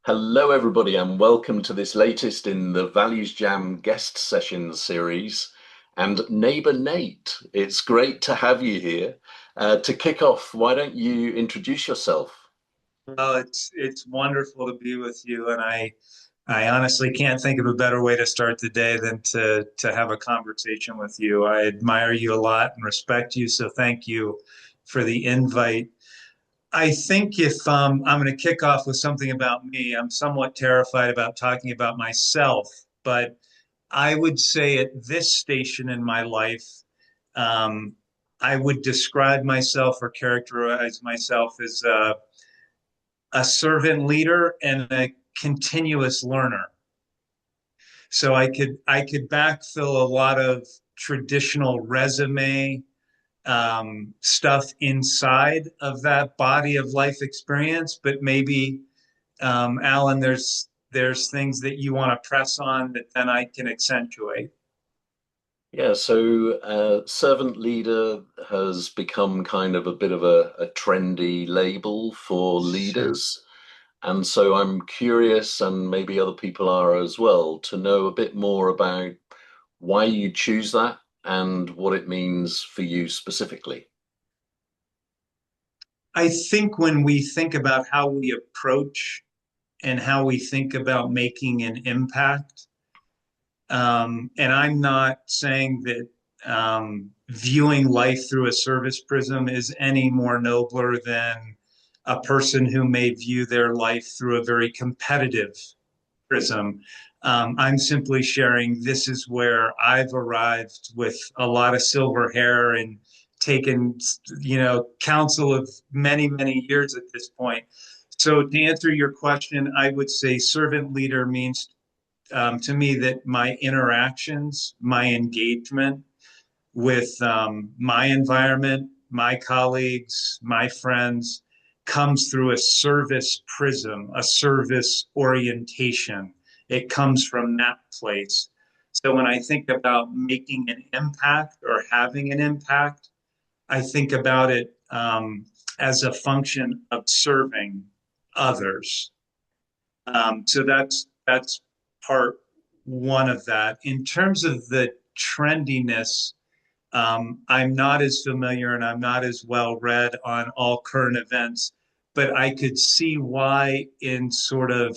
Hello, everybody, and welcome to this latest in the ValuesJam guest sessions series. And neighbor Nate, it's great to have you here. To kick off, why don't you introduce yourself? Well, it's wonderful to be with you, and I honestly can't think of a better way to start the day than to have a conversation with you. I admire you a lot and respect you, so thank you for the invite. I think if I'm going to kick off with something about me, I'm somewhat terrified about talking about myself, but I would say at this station in my life, um, I would describe myself or characterize myself as a servant leader and a continuous learner. So I could backfill a lot of traditional resume stuff inside of that body of life experience, but maybe Alan, there's things that you want to press on that then I can accentuate. Yeah, so servant leader has become kind of a bit of a trendy label for Sure. leaders. And so I'm curious, and maybe other people are as well, to know a bit more about why you choose that and what it means for you specifically. I think when we think about how we approach and how we think about making an impact, and I'm not saying that viewing life through a service prism is any more nobler than a person who may view their life through a very competitive prism. I'm simply sharing this is where I've arrived with a lot of silver hair and taken, counsel of many, many years at this point. So to answer your question, I would say servant leader means to me that my interactions, my engagement with my environment, my colleagues, my friends comes through a service prism, a service orientation. It comes from that place. So when I think about making an impact or having an impact, I think about it as a function of serving others. So that's part one of that. In terms of the trendiness, I'm not as familiar and I'm not as well read on all current events, but I could see why in sort of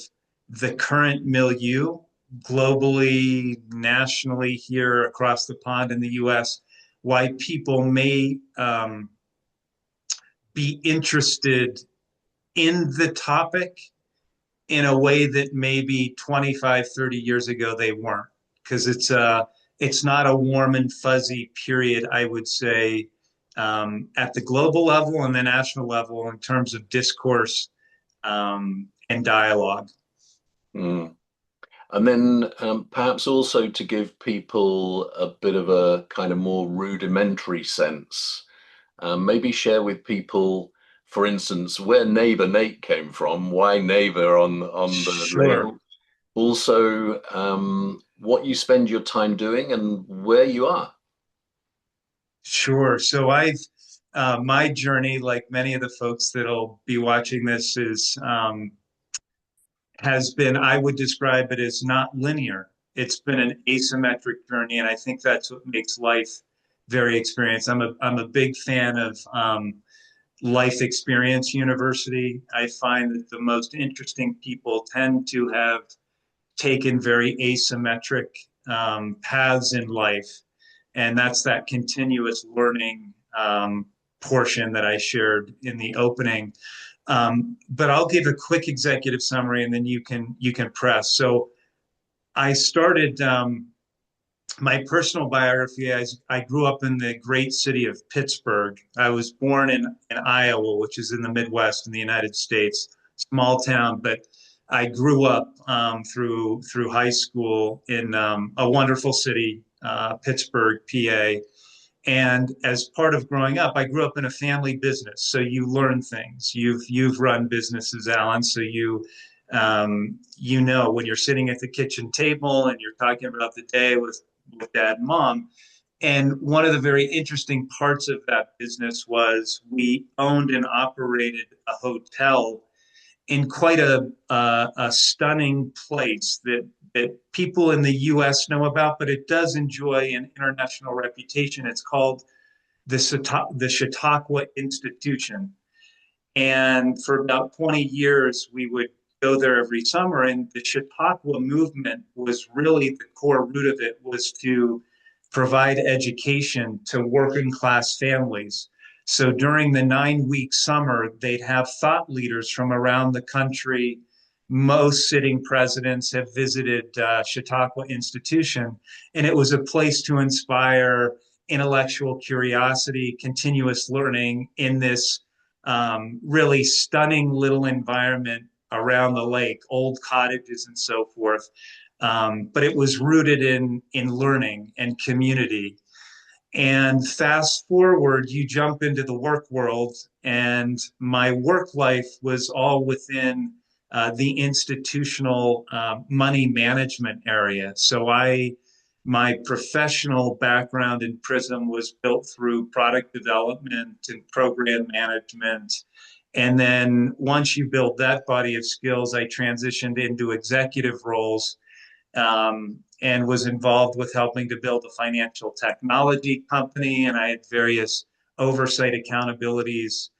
the current milieu, globally, nationally, here across the pond in the US, why people may be interested in the topic in a way that maybe 25, 30 years ago they weren't, because it's not a warm and fuzzy period, I would say, at the global level and the national level in terms of discourse and dialogue. Mm. And then perhaps also to give people a bit of a kind of more rudimentary sense, maybe share with people, for instance, where neighbor Nate came from, why neighbor on the Sure, label. Also, what you spend your time doing and where you are. sure. So my journey, like many of the folks that'll be watching this, is has been, I would describe it as not linear. It's been an asymmetric journey, and I think that's what makes life very experienced. I'm a big fan of life experience university. I find that the most interesting people tend to have taken very asymmetric paths in life, and that's that continuous learning portion that I shared in the opening. But I'll give a quick executive summary, and then you can press. So I started my personal biography. I grew up in the great city of Pittsburgh. I was born in Iowa, which is in the Midwest in the United States, small town, but I grew up through high school in a wonderful city, Pittsburgh, PA. And as part of growing up, I grew up in a family business. So you learn things. You've run businesses, Alan. So you know when you're sitting at the kitchen table and you're talking about the day with dad and mom. And one of the very interesting parts of that business was we owned and operated a hotel in quite a stunning place that people in the U.S. know about, but it does enjoy an international reputation. It's called the Chautauqua Institution. And for about 20 years, we would go there every summer. And the Chautauqua movement was really the core root of it was to provide education to working class families. So during the 9 week summer, they'd have thought leaders from around the country. Most sitting presidents have visited Chautauqua Institution, and it was a place to inspire intellectual curiosity, continuous learning in this really stunning little environment around the lake, old cottages and so forth. But it was rooted in learning and community. And fast forward, you jump into the work world, and my work life was all within the institutional money management area. So my professional background in Prism was built through product development and program management. And then once you build that body of skills, I transitioned into executive roles, and was involved with helping to build a financial technology company. And I had various oversight accountabilities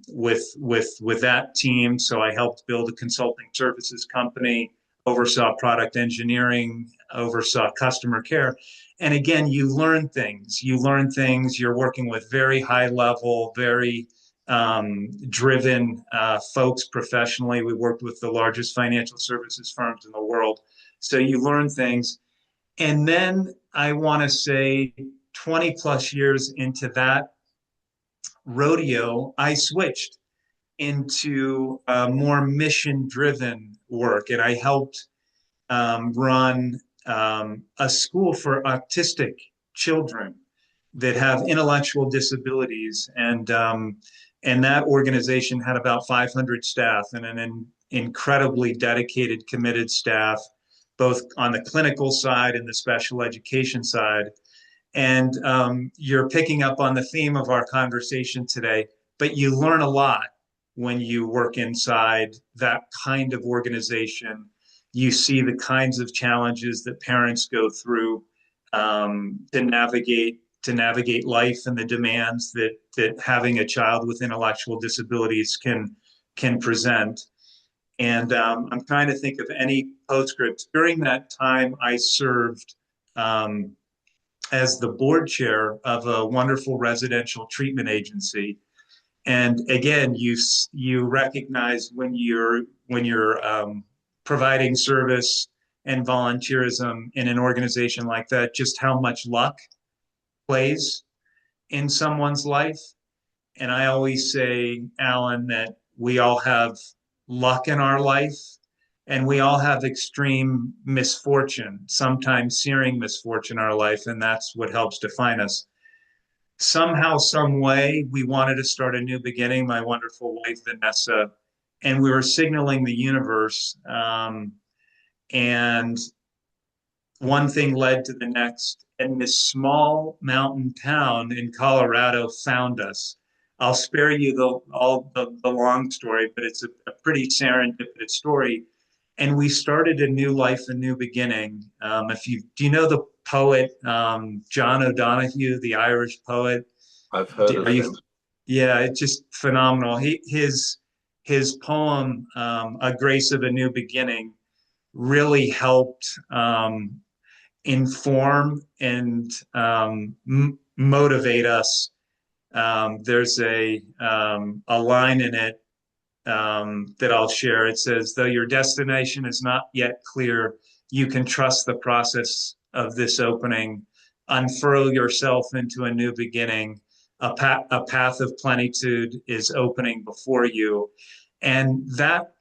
with that team. So I helped build a consulting services company, oversaw product engineering, oversaw customer care. And again, you learn things. You learn things. You're working with very high level, very driven folks professionally. We worked with the largest financial services firms in the world. So you learn things. And then I want to say 20 plus years into that rodeo, I switched into more mission driven work. And I helped run a school for autistic children that have intellectual disabilities. And that organization had about 500 staff and an incredibly dedicated, committed staff, both on the clinical side and the special education side. And you're picking up on the theme of our conversation today, but you learn a lot when you work inside that kind of organization. You see the kinds of challenges that parents go through to navigate life and the demands that having a child with intellectual disabilities can present. And I'm trying to think of any postscripts. During that time, I served as the board chair of a wonderful residential treatment agency. And again, you recognize when you're providing service and volunteerism in an organization like that, just how much luck plays in someone's life. And I always say, Alan, that we all have luck in our life and we all have extreme misfortune, sometimes searing misfortune in our life. And that's what helps define us. Somehow, some way, we wanted to start a new beginning, my wonderful wife, Vanessa, and we were signaling the universe. And one thing led to the next. And this small mountain town in Colorado found us. I'll spare you the long story, but it's a pretty serendipitous story. And we started a new life, a new beginning. Do you know the poet John O'Donohue, the Irish poet? I've heard of Are you? him. Yeah, it's just phenomenal. His poem, "A Grace of a New Beginning," really helped inform and motivate us. There's a line in it that I'll share. It says, "Though your destination is not yet clear, you can trust the process of this opening. Unfurl yourself into a new beginning. A path of plenitude is opening before you." And that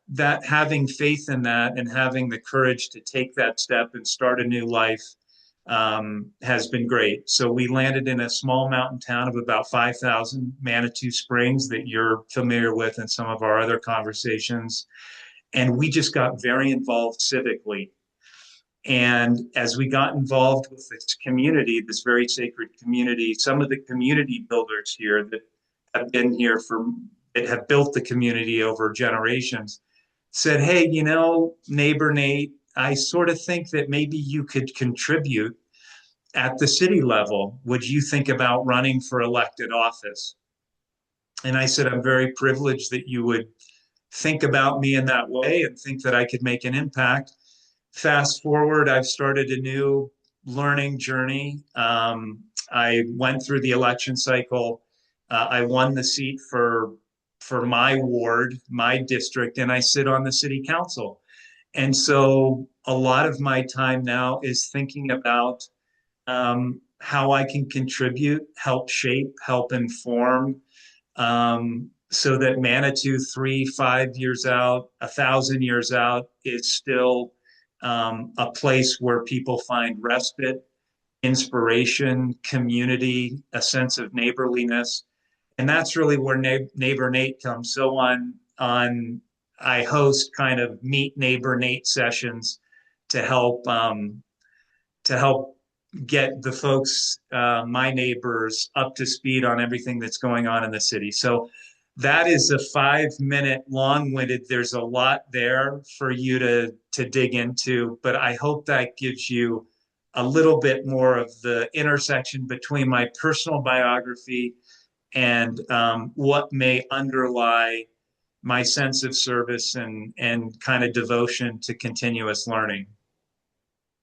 having faith in that and having the courage to take that step and start a new life has been great. So we landed in a small mountain town of about 5,000, Manitou Springs, that you're familiar with in some of our other conversations. And we just got very involved civically. And as we got involved with this community, this very sacred community, some of the community builders here that have been here for that have built the community over generations said, hey, neighbor Nate, I sort of think that maybe you could contribute at the city level. Would you think about running for elected office? And I said, I'm very privileged that you would think about me in that way and think that I could make an impact. Fast forward, I've started a new learning journey. I went through the election cycle. I won the seat for my ward, my district, and I sit on the city council. And so a lot of my time now is thinking about how I can contribute, help shape, help inform, so that Manitou 3, 5 years out, 1,000 years out is still a place where people find respite, inspiration, community, a sense of neighborliness, and that's really where Neighbor Nate comes. So on I host kind of meet Neighbor Nate sessions to help get the folks, my neighbors, up to speed on everything that's going on in the city. So that is a 5 minute long-winded. There's a lot there for you to dig into, but I hope that gives you a little bit more of the intersection between my personal biography and what may underlie my sense of service and kind of devotion to continuous learning.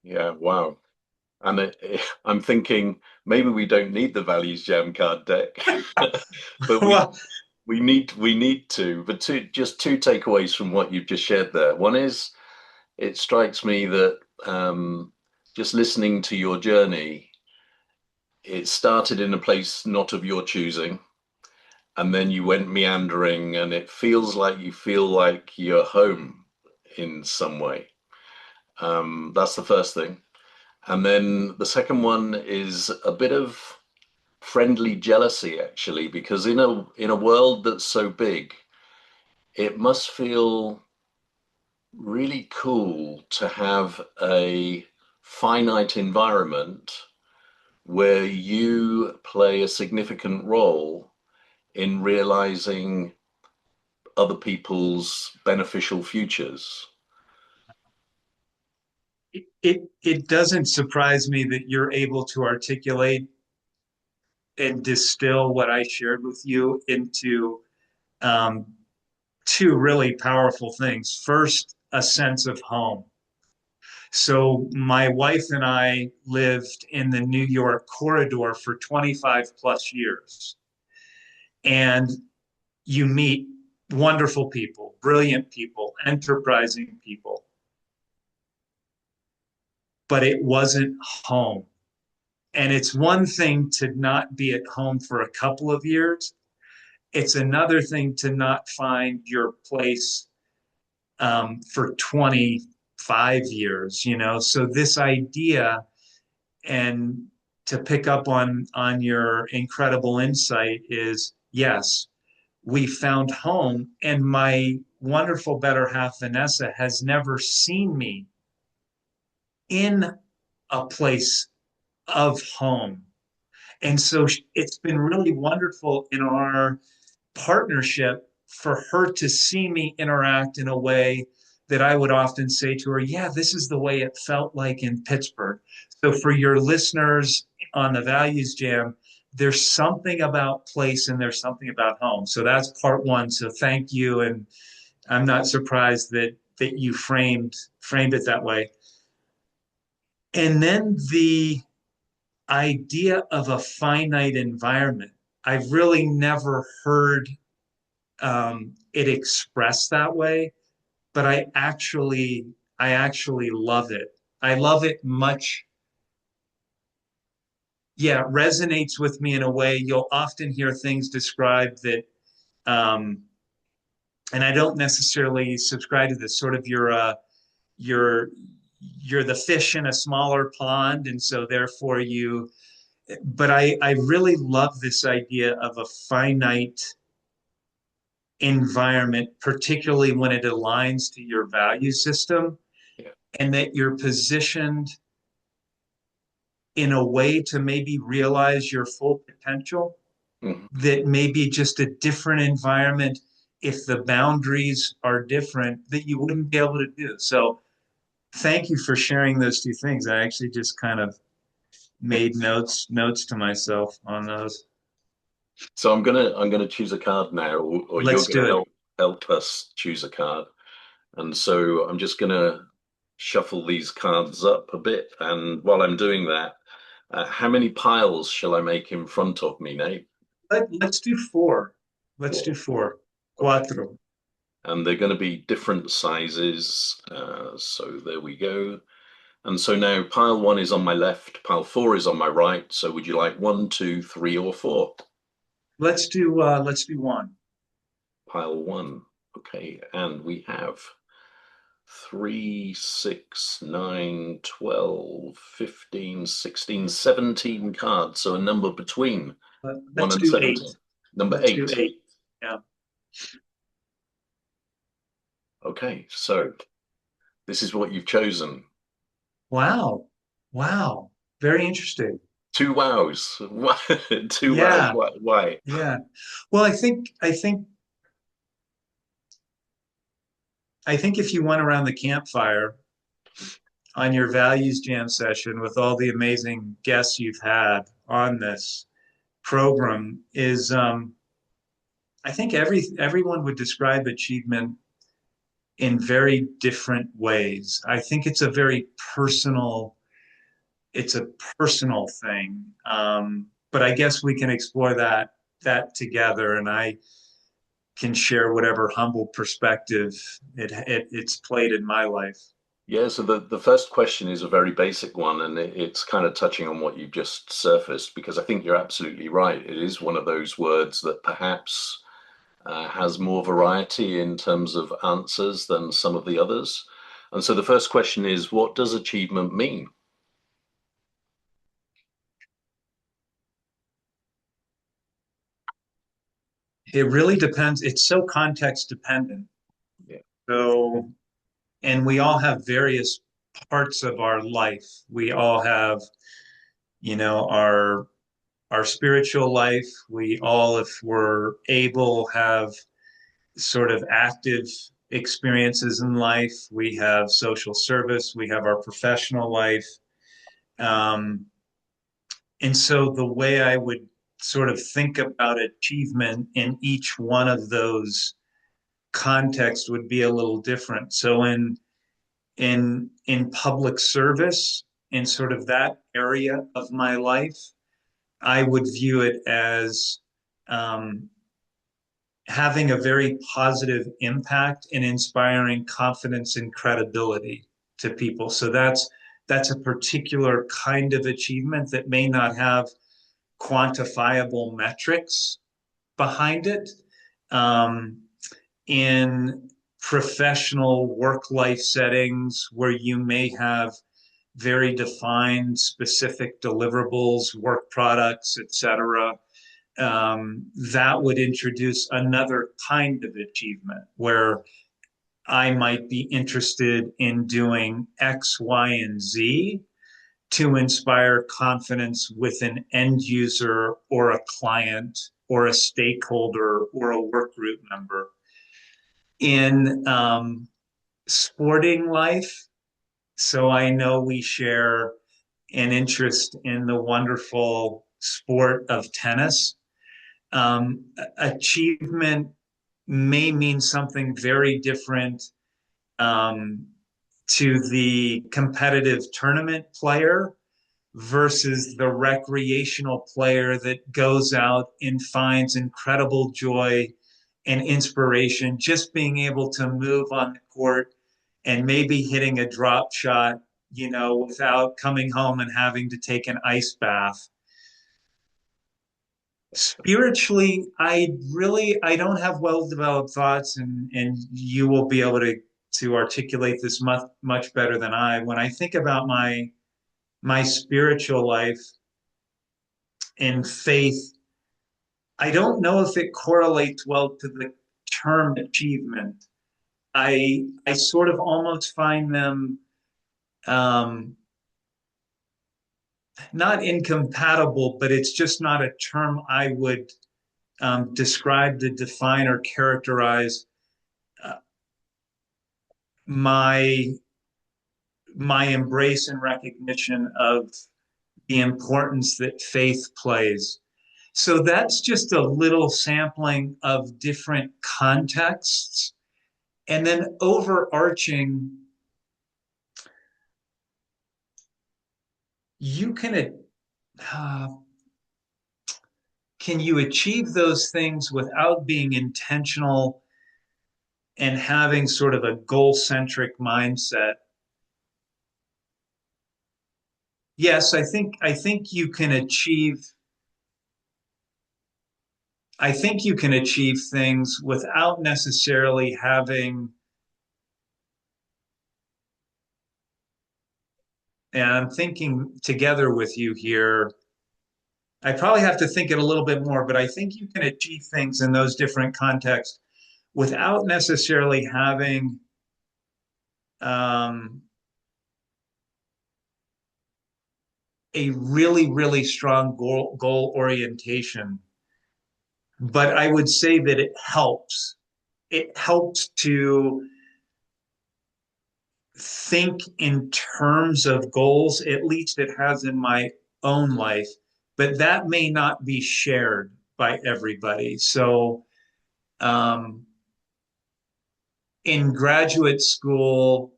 Yeah, wow. And I'm thinking maybe we don't need the Values Jam card deck, but Well, we need to. But just two takeaways from what you've just shared there. One is it strikes me that just listening to your journey, it started in a place not of your choosing, and then you went meandering, and it feels like you feel like you're home in some way. That's the first thing. And then the second one is a bit of friendly jealousy, actually, because in a world that's so big, it must feel really cool to have a finite environment where you play a significant role in realizing other people's beneficial futures. it doesn't surprise me that you're able to articulate and distill what I shared with you into um, two really powerful things. First, a sense of home. So, my wife and I lived in the New York corridor for 25 plus years. And you meet wonderful people, brilliant people, enterprising people, but it wasn't home. And it's one thing to not be at home for a couple of years. It's another thing to not find your place for 25 years, So this idea, and to pick up on your incredible insight, is yes, we found home, and my wonderful better half, Vanessa, has never seen me in a place of home. And so it's been really wonderful in our partnership for her to see me interact in a way that I would often say to her, yeah, this is the way it felt like in Pittsburgh. So for your listeners on the Values Jam, there's something about place and there's something about home. So that's part one. So thank you. And I'm not surprised that you framed it that way. And then the idea of a finite environment. I've really never heard it expressed that way, but I actually love it. I love it much. Yeah, it resonates with me in a way. You'll often hear things described that, um, and I don't necessarily subscribe to this. Sort of you're you're the fish in a smaller pond, and so therefore you. But I really love this idea of a finite environment, particularly when it aligns to your value system, Yeah. and that you're positioned in a way to maybe realize your full potential. Mhm. that may be just a different environment if the boundaries are different that you wouldn't be able to do. So thank you for sharing those two things. I actually just kind of made notes to myself on those. So I'm gonna choose a card now, or you're Let's gonna do it. help us choose a card. And so I'm just gonna shuffle these cards up a bit. And while I'm doing that, how many piles shall I make in front of me, Nate? Let's do four. Let's do Four. four. Okay. Cuatro. And they're going to be different sizes. So there we go. And so now pile one is on my left, pile four is on my right. So would you like one, two, three, or four? Let's do one. Pile one. Okay. And we have 3, 6, 9, 12, 15, 16, 17 cards. So a number between 1 Let's and do eight. 17. Number Let's do 8. eight. Yeah. Okay. So this is what you've chosen. Wow. Wow. Very interesting. Two wows. Two wows. Yeah. Why? Yeah. Well, I think if you went around the campfire on your values jam session with all the amazing guests you've had on this program, is I think everyone would describe achievement in very different ways. I think it's a personal thing. But I guess we can explore that together, and I can share whatever humble perspective it's played in my life. Yeah, so the first question is a very basic one, and it's kind of touching on what you just surfaced, because I think you're absolutely right. It is one of those words that perhaps has more variety in terms of answers than some of the others. And so the first question is, what does achievement mean? It really depends. It's so context dependent. Yeah. So, and we all have various parts of our life. We all have, our spiritual life. We all, if we're able, have sort of active experiences in life. We have social service. We have our professional life. Um, and so the way I would sort of think about achievement in each one of those contexts would be a little different. So in public service, in sort of that area of my life, I would view it as um, having a very positive impact and inspiring confidence and credibility to people. So that's a particular kind of achievement that may not have quantifiable metrics behind it. Um, in professional work life settings where you may have very defined specific deliverables, work products, etc., that would introduce another kind of achievement where I might be interested in doing X, Y, and Z to inspire confidence with an end user or a client or a stakeholder or a work group member. In sporting life, so I know we share an interest in the wonderful sport of tennis. Achievement may mean something very different um, to the competitive tournament player versus the recreational player that goes out and finds incredible joy and inspiration just being able to move on the court and maybe hitting a drop shot, without coming home and having to take an ice bath. Spiritually, I don't have well developed thoughts, and you will be able to articulate this much better than I. When I think about my spiritual life and faith, I don't know if it correlates well to the term achievement. I sort of almost find them not incompatible, but it's just not a term I would describe, to define, or characterize uh, my my embrace and recognition of the importance that faith plays. So that's just a little sampling of different contexts. And then overarching, you uh, can you achieve those things without being intentional and having sort of a goal centric mindset? Yes, I think you can achieve things without necessarily having, and I'm thinking together with you here. I probably have to think it a little bit more, but I think you can achieve things in those different contexts without necessarily having um, a really, really strong goal orientation. But I would say that it helps. It helps to think in terms of goals, at least it has in my own life, but that may not be shared by everybody. So, um, in graduate school,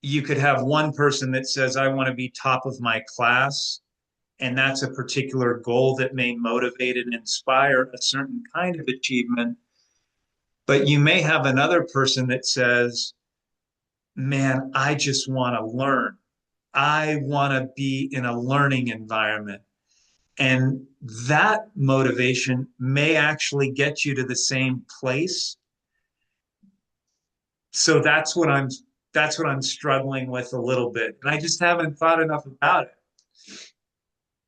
you could have one person that says, I want to be top of my class. And that's a particular goal that may motivate and inspire a certain kind of achievement. But you may have another person that says, man, I just want to learn. I want to be in a learning environment. And that motivation may actually get you to the same place. So that's what I'm struggling with a little bit. And I just haven't thought enough about it.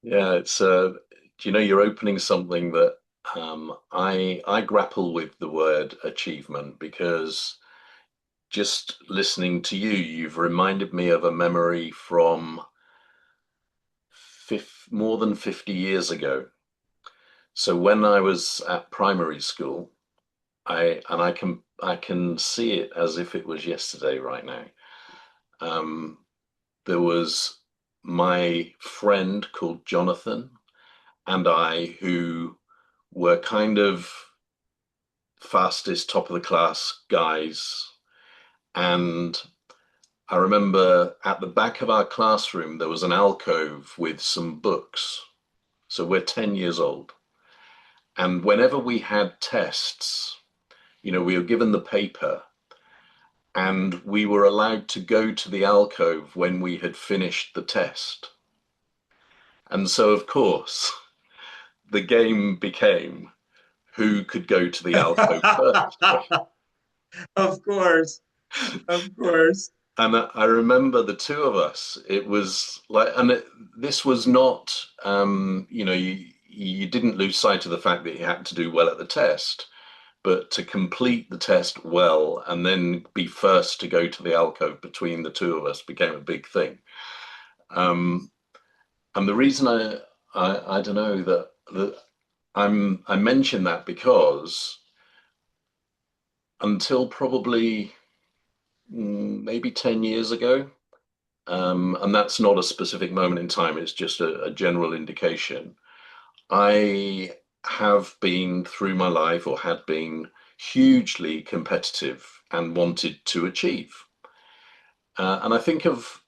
Yeah, it's you're opening something that I grapple with the word achievement because just listening to you, you've reminded me of a memory from more than 50 years ago. So when I was at primary school, I can see it as if it was yesterday right now. Um, there was my friend called Jonathan and I who were kind of fastest top of the class guys. And I remember at the back of our classroom, there was an alcove with some books. So we're 10 years old. And whenever we had tests, we were given the paper and we were allowed to go to the alcove when we had finished the test. And so, of course, the game became who could go to the alcove first. Of course, of course. And I remember the two of us. It was like, and this was not, you didn't lose sight of the fact that you had to do well at the test, but to complete the test well and then be first to go to the alcove between the two of us became a big thing. Um, and the reason I don't know that I mention that because until probably maybe 10 years ago, and that's not a specific moment in time, it's just a general indication. I have been through my life or had been hugely competitive and wanted to achieve. And I think of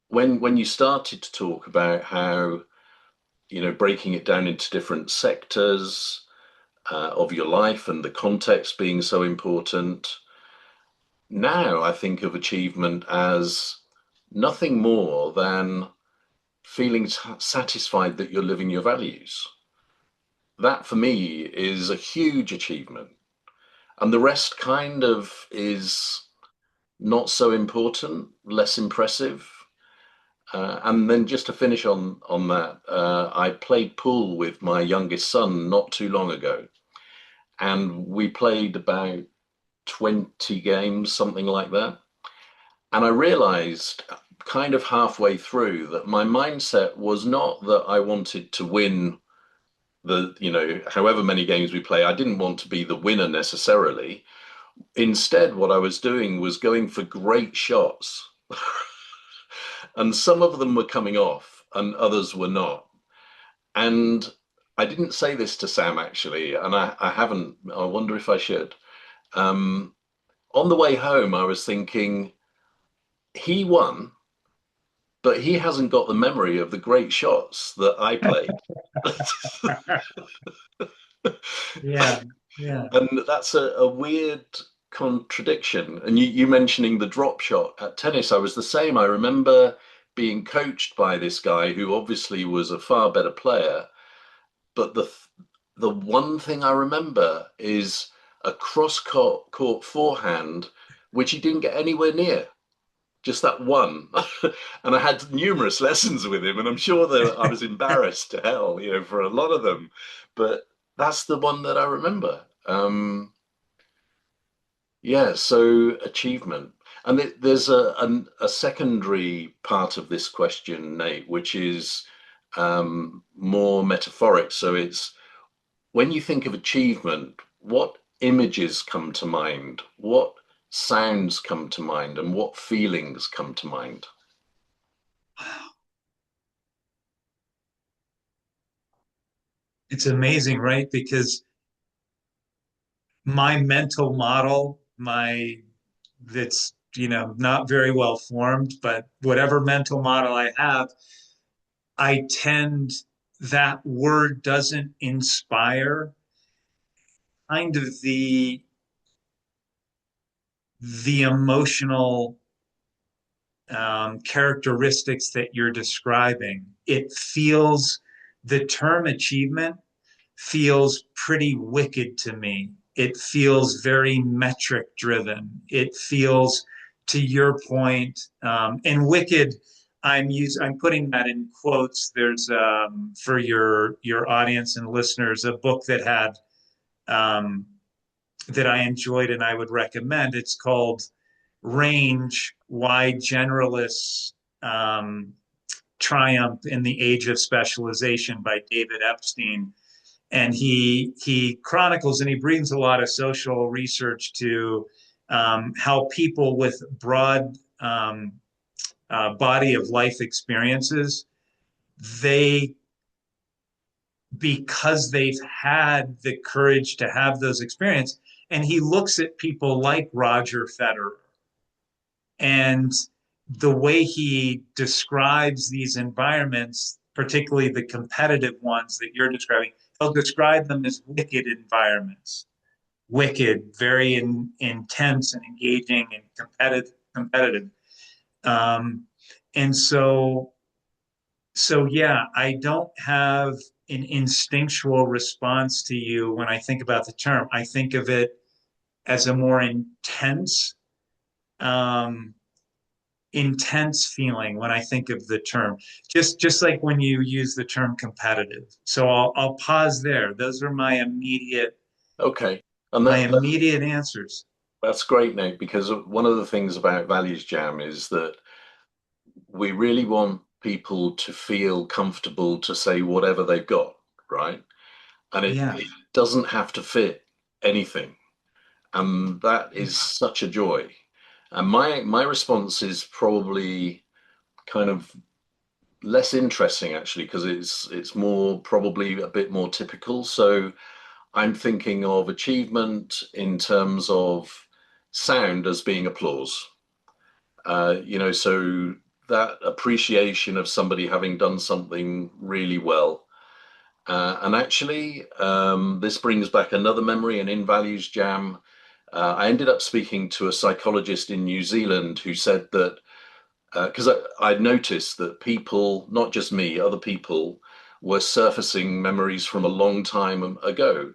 when you started to talk about how, breaking it down into different sectors of your life and the context being so important. Now I think of achievement as nothing more than feeling satisfied that you're living your values. That for me is a huge achievement. And the rest kind of is not so important, less impressive. And then just to finish on that, I played pool with my youngest son not too long ago, and we played about 20 games, something like that. And I realized kind of halfway through that my mindset was not that I wanted to win however many games we play, I didn't want to be the winner necessarily. Instead, what I was doing was going for great shots. And some of them were coming off and others were not. And I didn't say this to Sam actually, and I haven't. I wonder if I should. Um, on the way home, I was thinking, he won, but he hasn't got the memory of the great shots that I played. Yeah, yeah. And that's a weird contradiction. And you mentioning the drop shot at tennis, I was the same. I remember being coached by this guy who obviously was a far better player, but the one thing I remember is a court forehand, which he didn't get anywhere near. Just that one. And I had numerous lessons with him, and I'm sure that I was embarrassed to hell, for a lot of them. But that's the one that I remember. Yeah, so achievement. And there's a secondary part of this question, Nate, which is more metaphoric. So it's when you think of achievement, what images come to mind? What sounds come to mind? And what feelings come to mind? It's amazing, right? Because my mental model, that's, not very well formed, but whatever mental model I have, I tend, that word doesn't inspire kind of the emotional characteristics that you're describing. The term achievement feels pretty wicked to me. It feels very metric driven. It feels, to your point, and wicked. I'm putting that in quotes. There's for your audience and listeners a book um, that I enjoyed and I would recommend. It's called Range: Why Generalists Triumph in the Age of Specialization by David Epstein. And he chronicles and he brings a lot of social research to how people with broad body of life experiences, they, because they've had the courage to have those experiences, and he looks at people like Roger Federer and the way he describes these environments, particularly the competitive ones that you're describing, he'll describe them as wicked environments. Wicked, very intense and engaging and competitive. Um, and so yeah, I don't have an instinctual response to you when I think about the term. I think of it as a more um, intense feeling when I think of the term. Just like when you use the term competitive. So I'll pause there. Those are Okay. And my immediate answers. that's great, Nate, because one of the things about Values Jam is that we really want people to feel comfortable to say whatever they've got, right? And Yeah. it doesn't have to fit anything. And that Yeah. is such a joy. And my response is probably kind of less interesting actually, because it's more probably a bit more typical. So I'm thinking of achievement in terms of sound as being applause. So that appreciation of somebody having done something really well. And actually, this brings back another memory. And in Values Jam, I ended up speaking to a psychologist in New Zealand who said that because I noticed that people, not just me, other people, were surfacing memories from a long time ago.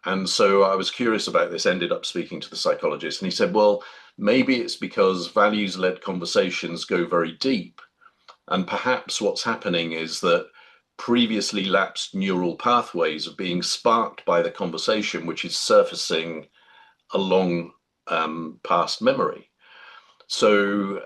And so I was curious about this, ended up speaking to the psychologist, and he said, well, maybe it's because values led conversations go very deep. And perhaps what's happening is that previously lapsed neural pathways are being sparked by the conversation, which is surfacing along past memory. So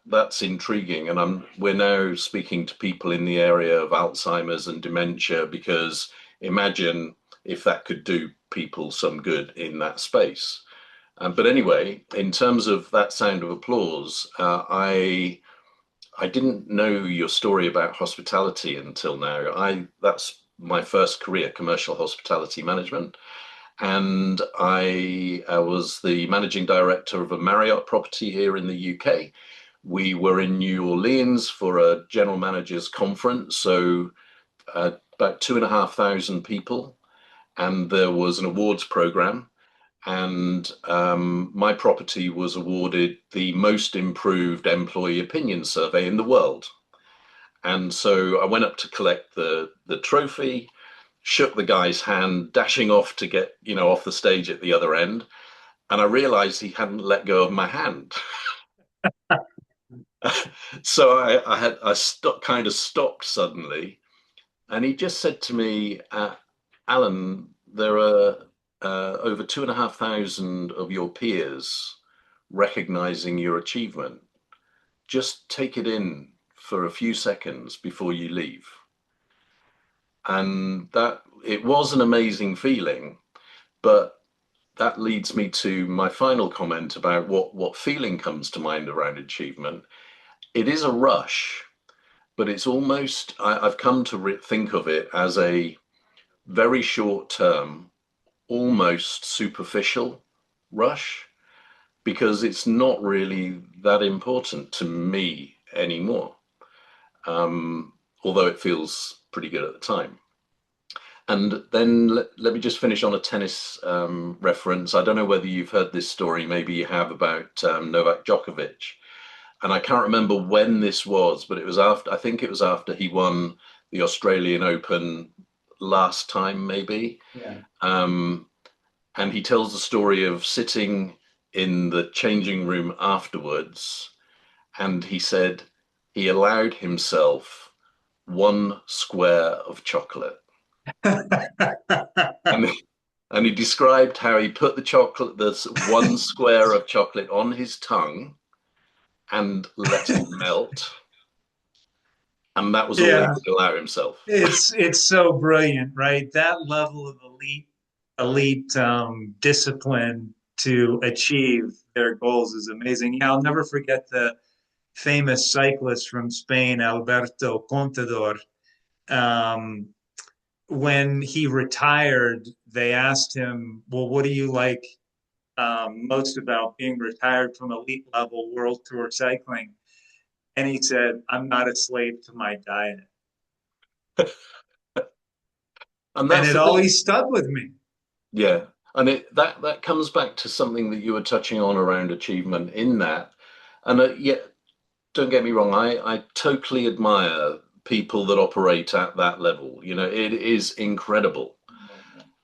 that's intriguing, and we're now speaking to people in the area of Alzheimer's and dementia because imagine if that could do people some good in that space. But anyway, in terms of that sound of applause, I didn't know your story about hospitality until now. I That's my first career, commercial hospitality management, and I was the managing director of a Marriott property here in the UK. We were in New Orleans for a general managers conference, so about 2,500 people, and there was an awards program. And my property was awarded the most improved employee opinion survey in the world. And so I went up to collect the trophy, shook the guy's hand, dashing off to get, off the stage at the other end. And I realized he hadn't let go of my hand. So kind of stopped suddenly. And he just said to me, Alan, there are over 2,500 of your peers recognizing your achievement. Just take it in for a few seconds before you leave. And that it was an amazing feeling, but that leads me to my final comment about what feeling comes to mind around achievement. It is a rush, but it's almost, I've come to think of it as a very short term, almost superficial rush, because it's not really that important to me anymore, although it feels pretty good at the time. And then let me just finish on a tennis reference. I don't know whether you've heard this story, maybe you have, about Novak Djokovic. And I can't remember when this was, but it was after, I think it was after he won the Australian Open last time, maybe. Yeah. Um, and he tells the story of sitting in the changing room afterwards, and he said he allowed himself one square of chocolate. And, and he described how he put the chocolate, this one square of chocolate, on his tongue and let it melt. And that was all he Yeah, could allow himself. it's so brilliant, right? That level of elite discipline to achieve their goals is amazing. Yeah, I'll never forget the famous cyclist from Spain, Alberto Contador. Um, when he retired, they asked him, "Well, what do you like most about being retired from elite level world tour cycling?" And he said, "I'm not a slave to my diet." And And that's it the thing. always stuck with me. Yeah. And that comes back to something that you were touching on around achievement in that. And yeah, don't get me wrong, I totally admire people that operate at that level. It is incredible.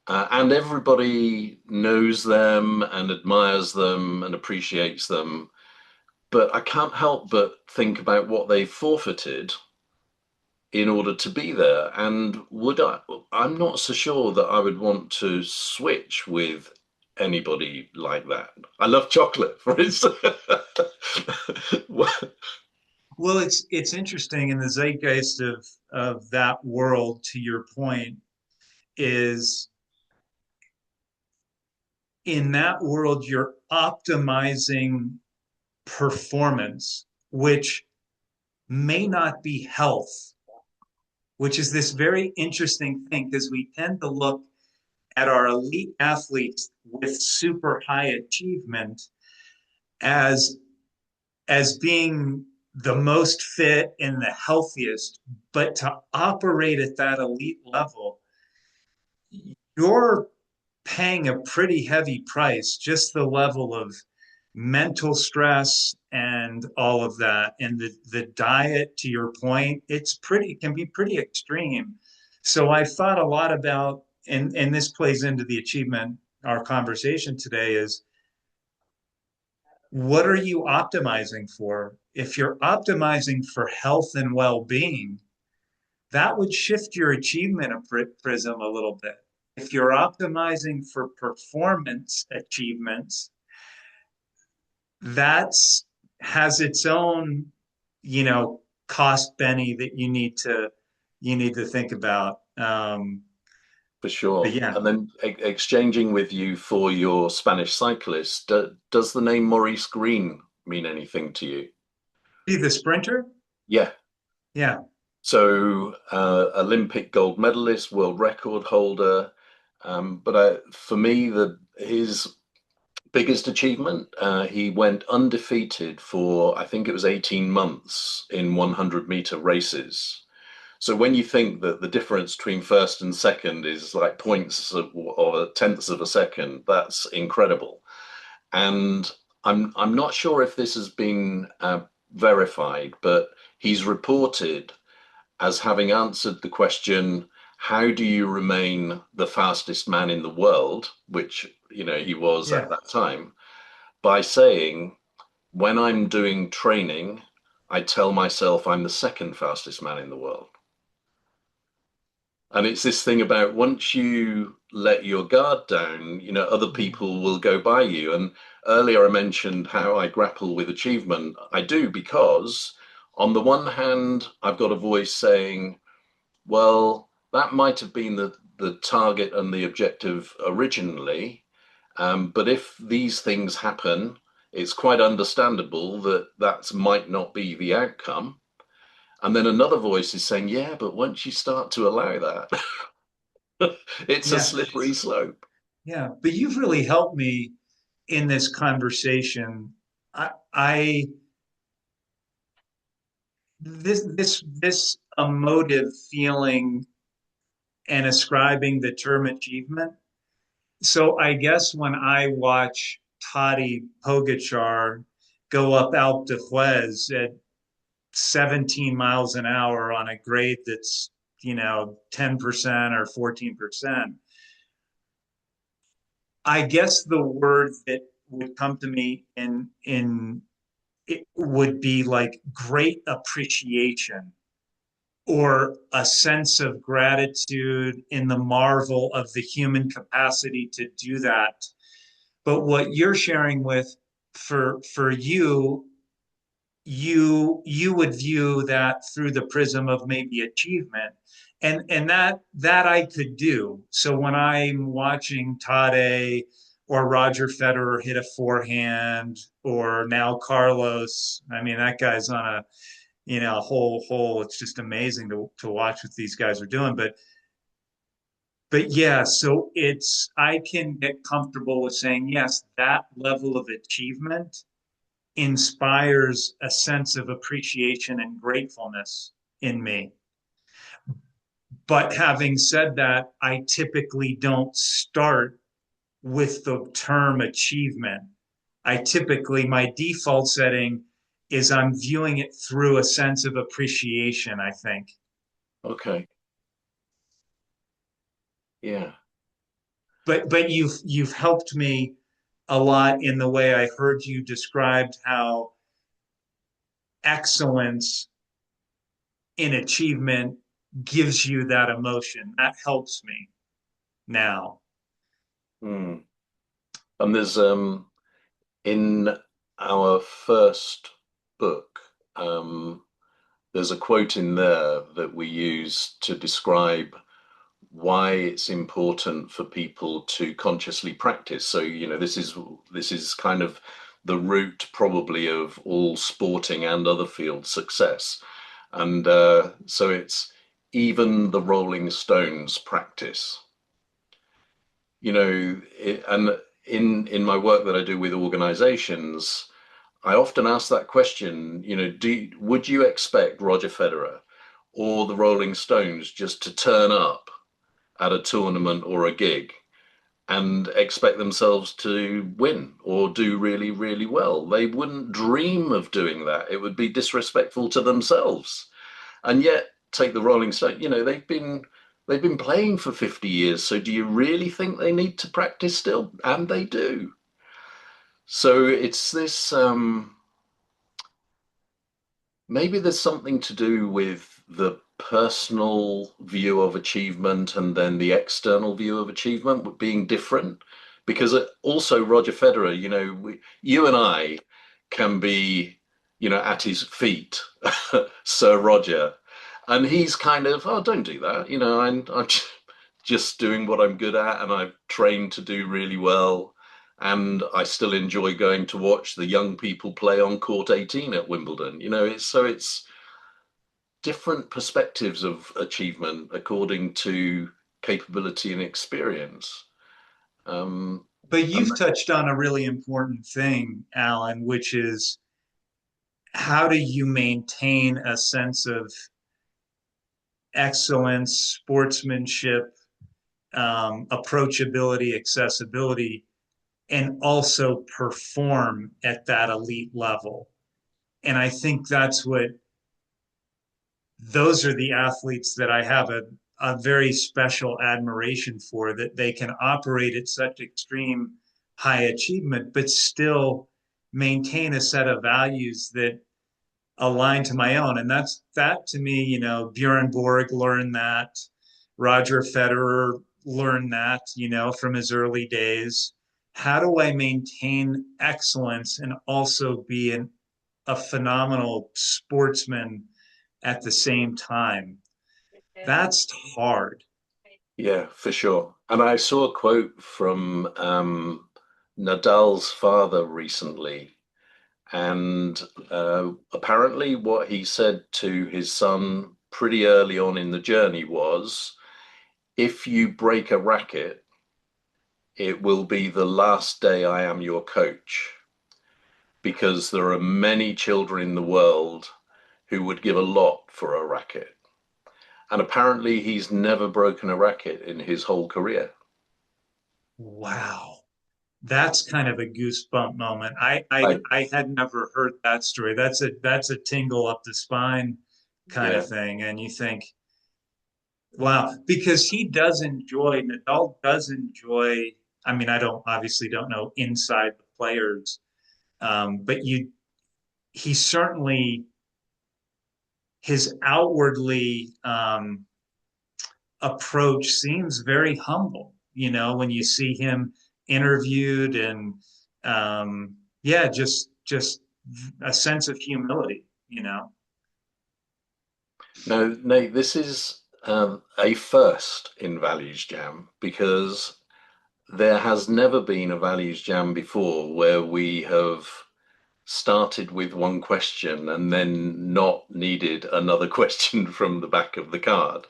And everybody knows them and admires them and appreciates them. But I can't help but think about what they forfeited in order to be there. And I'm not so sure that I would want to switch with anybody like that. I love chocolate, for instance. Well, it's interesting in the zeitgeist of that world, to your point, is in that world you're optimizing performance, which may not be health, which is this very interesting thing because we tend to look at our elite athletes with super high achievement as being the most fit and the healthiest, but to operate at that elite level, you're paying a pretty heavy price, just the level of mental stress and all of that. And the diet, to your point, can be pretty extreme. So I thought a lot about, and this plays into the achievement, our conversation today is, what are you optimizing for? If you're optimizing for health and well-being, that would shift your achievement prism a little bit. If you're optimizing for performance achievements, that's has its own, cost, Benny, that you need to think about. For But sure. yeah, And then exchanging with you for your Spanish cyclist, does the name Maurice Green mean anything to you? be the sprinter. Yeah. Yeah, So Olympic gold medalist, world record holder. But for me, his biggest achievement, he went undefeated for, I think it was 18 months in 100-meter races. So when you think that the difference between first and second is like points or tenths of a second, that's incredible. And I'm not sure if this has been verified, but he's reported as having answered the question, how do you remain the fastest man in the world, which, he was at yeah, that time, by saying, when I'm doing training, I tell myself I'm the second fastest man in the world. And it's this thing about once you let your guard down, other people will go by you. And earlier I mentioned how I grapple with achievement. I do because, on the one hand, I've got a voice saying, well, that might have been the target and the objective originally. But if these things happen, it's quite understandable that that might not be the outcome. And then another voice is saying, yeah, but once you start to allow that, it's a yeah, slippery slope. yeah. But you've really helped me in this conversation. I this emotive feeling and ascribing the term achievement. So I guess when I watch Tadej Pogacar go up Alpe d'Huez at 17 miles an hour on a grade that's 10% or 14%, I guess the word that would come to me in it would be like great appreciation or a sense of gratitude in the marvel of the human capacity to do that. But what you're sharing with for you would view that through the prism of maybe achievement, and that I could do. So when I'm watching Tade or Roger Federer hit a forehand, or now Carlos, I mean that guy's on a whole. It's just amazing to watch what these guys are doing. But yeah, so I can get comfortable with saying yes, that level of achievement inspires a sense of appreciation and gratefulness in me. But having said that, I typically don't start with the term achievement. My default setting is I'm viewing it through a sense of appreciation, I think. Okay. Yeah. But you've helped me a lot in the way I heard you described how excellence in achievement gives you that emotion. That helps me now. Hmm. And there's in our first book, there's a quote in there that we use to describe why it's important for people to consciously practice. So, this is kind of the root probably of all sporting and other field success. And so it's even the Rolling Stones practice. And in my work that I do with organizations, I often ask that question, would you expect Roger Federer or the Rolling Stones just to turn up at a tournament or a gig and expect themselves to win or do really, really well? They wouldn't dream of doing that. It would be disrespectful to themselves. And yet, take the Rolling Stones, they've been playing for 50 years. So do you really think they need to practice still? And they do. So it's this maybe there's something to do with the personal view of achievement and then the external view of achievement being different. Because also Roger Federer, you and I can be, at his feet, Sir Roger, and he's kind of, oh, don't do that, I'm just doing what I'm good at, and I've trained to do really well. And I still enjoy going to watch the young people play on court 18 at Wimbledon. It's different perspectives of achievement according to capability and experience. Um, But and you've touched on a really important thing, Alan, which is how do you maintain a sense of excellence, sportsmanship, approachability, accessibility, and also perform at that elite level? And I think those are the athletes that I have a very special admiration for, that they can operate at such extreme high achievement, but still maintain a set of values that align to my own. And that to me, Bjorn Borg learned that, Roger Federer learned that, from his early days. How do I maintain excellence and also be a phenomenal sportsman at the same time? That's hard. yeah, for sure. And I saw a quote from Nadal's father recently, and apparently what he said to his son pretty early on in the journey was, if you break a racket, it will be the last day I am your coach, because there are many children in the world who would give a lot for a racket. And apparently he's never broken a racket in his whole career. Wow. That's kind of a goosebump moment. I, I had never heard that story. That's a tingle up the spine kind of yeah, thing. And you think, wow, because Nadal does enjoy, I mean, I don't obviously don't know inside the players, but he certainly, his outwardly approach seems very humble, when you see him interviewed, and yeah, just a sense of humility. no, Nate, this is a first in Values Jam, because there has never been a Values Jam before where we have started with one question and then not needed another question from the back of the card.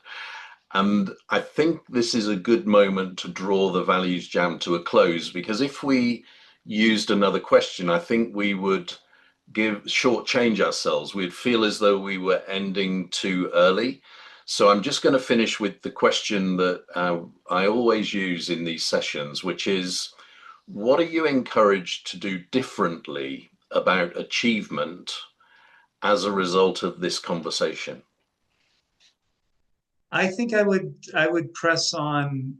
And I think this is a good moment to draw the Values Jam to a close, because if we used another question, I think we would shortchange ourselves. We'd feel as though we were ending too early. So I'm just going to finish with the question that I always use in these sessions, which is, what are you encouraged to do differently about achievement as a result of this conversation? I think I would press on,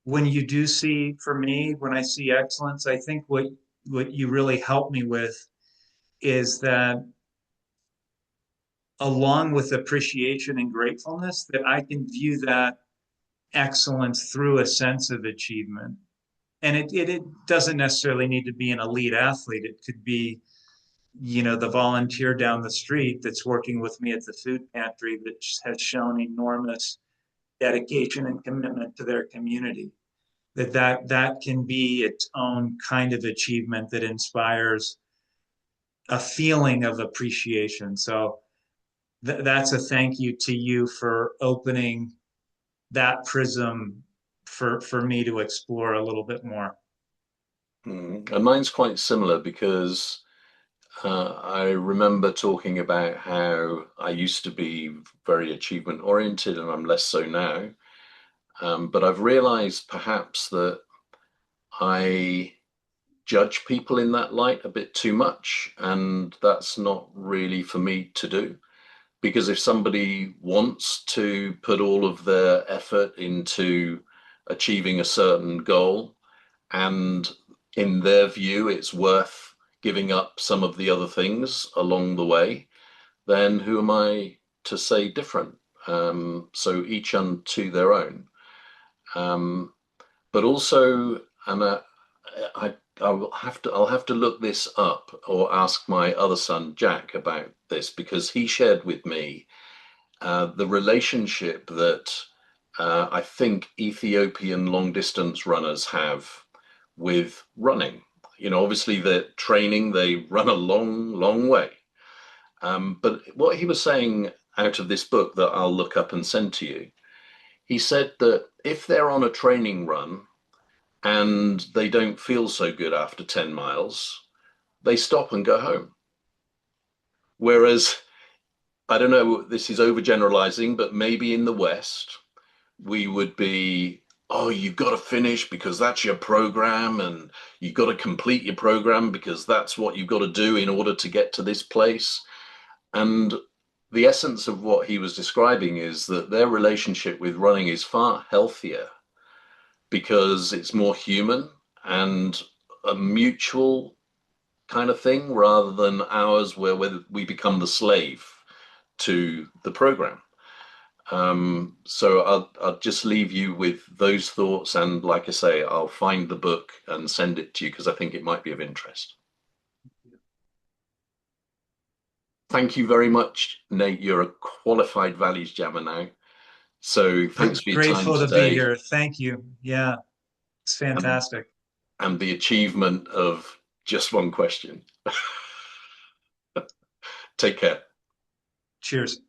when you do see, for me, when I see excellence, I think what you really help me with is that, along with appreciation and gratefulness, that I can view that excellence through a sense of achievement. And it doesn't necessarily need to be an elite athlete. It could be, the volunteer down the street that's working with me at the food pantry that has shown enormous dedication and commitment to their community. That can be its own kind of achievement that inspires a feeling of appreciation. So that's a thank you to you for opening that prism for me to explore a little bit more. And mine's quite similar, because I remember talking about how I used to be very achievement oriented and I'm less so now. But I've realized perhaps that I judge people in that light a bit too much, and that's not really for me to do. Because if somebody wants to put all of their effort into achieving a certain goal, and in their view it's worth giving up some of the other things along the way, then who am I to say different? So each unto their own. Um, but also, and I'll have to look this up or ask my other son Jack about this, because he shared with me the relationship that I think Ethiopian long distance runners have with running. You know, obviously they're training, they run a long, long way. But what he was saying out of this book that I'll look up and send to you, he said that if they're on a training run and they don't feel so good after 10 miles, they stop and go home. Whereas, I don't know, this is overgeneralizing, but maybe in the West, we would be, oh, you've got to finish because that's your program, and you've got to complete your program because that's what you've got to do in order to get to this place. And the essence of what he was describing is that their relationship with running is far healthier because it's more human and a mutual kind of thing rather than ours where we become the slave to the program. So I'll just leave you with those thoughts. And like I say, I'll find the book and send it to you because I think it might be of interest. Thank you very much, Nate. You're a qualified values jammer now. So thanks for your time Grateful to be today here. Thank you. Yeah, it's and, fantastic. and the achievement of just one question. Take care. Cheers.